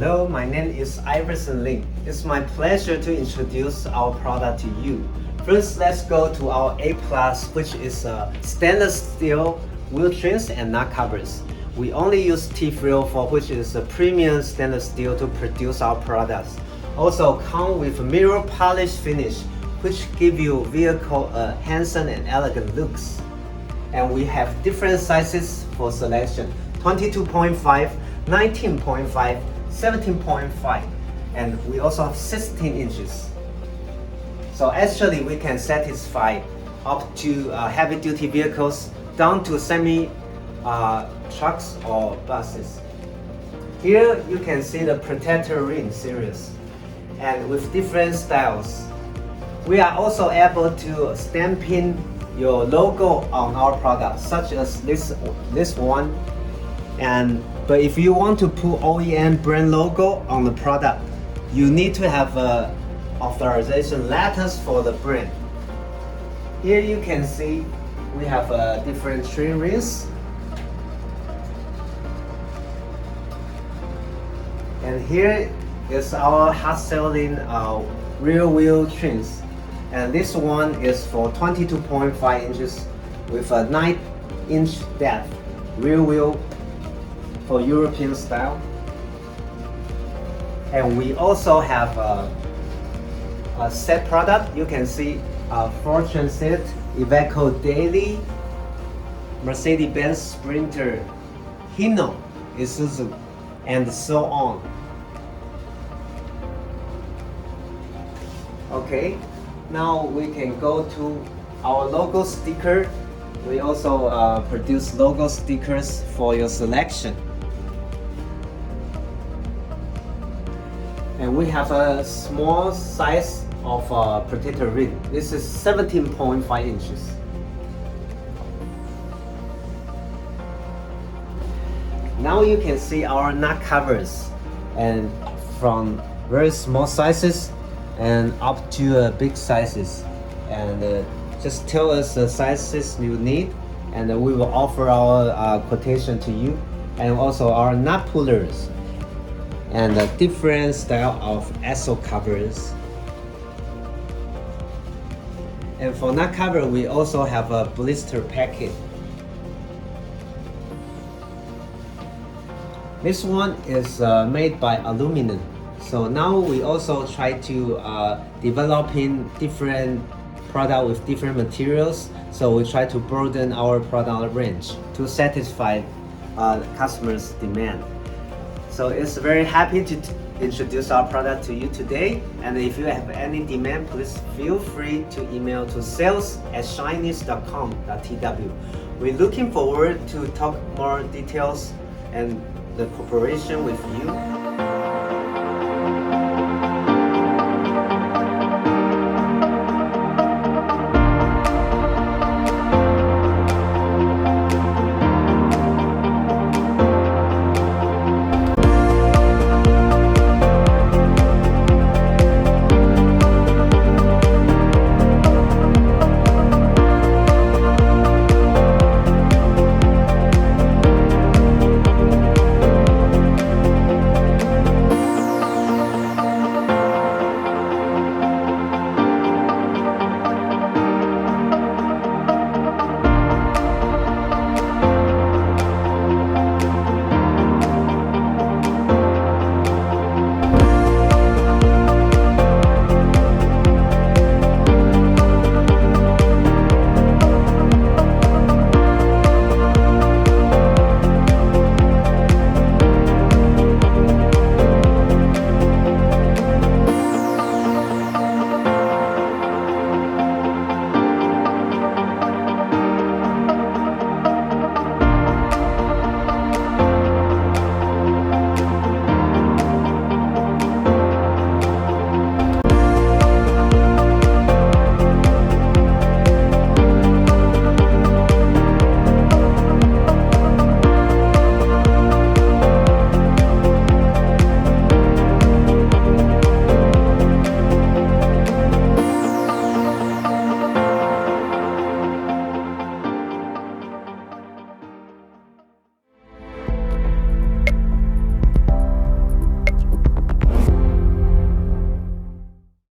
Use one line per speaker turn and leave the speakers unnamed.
Hello, my name is Iverson Lin. It's my pleasure to introduce our product to you. First, let's go to our A+, which is stainless steel wheel trims and nut covers. We only use T304, which is a premium stainless steel, to produce our products. Also come with mirror polish finish, which give you vehicle handsome and elegant looks. And we have different sizes for selection: 22.5, 19.5, 17.5, and we also have 16 inches. So actually we can satisfy up to heavy-duty vehicles down to semi trucks or buses. Here you can see the protector ring series, and with different styles. We are also able to stamp in your logo on our product, such as this one. But if you want to put OEM brand logo on the product, you need to have authorization letters for the brand. Here you can see we have different trim rings. And here is our hot-selling rear wheel trims. And this one is for 22.5 inches with a 9-inch depth rear wheel for European style. And we also have a set product. You can see Ford Transit, Iveco Daily, Mercedes-Benz Sprinter, Hino, Isuzu, and so on. Okay, now we can go to our logo sticker. We also produce logo stickers for your selection. And we have a small size of protector ring. This is 17.5 inches. Now you can see our nut covers, and from very small sizes and up to big sizes. And just tell us the sizes you need, and we will offer our quotation to you, and also our nut pullers and a different style of SO covers. And for nut cover, we also have a blister packet. This one is made by aluminum. So now we also try to developing different product with different materials. So we try to broaden our product range to satisfy customers' demand. So it's very happy to introduce our product to you today. And if you have any demand, please feel free to email to sales@shyness.com.tw. We're looking forward to talk more details and the cooperation with you.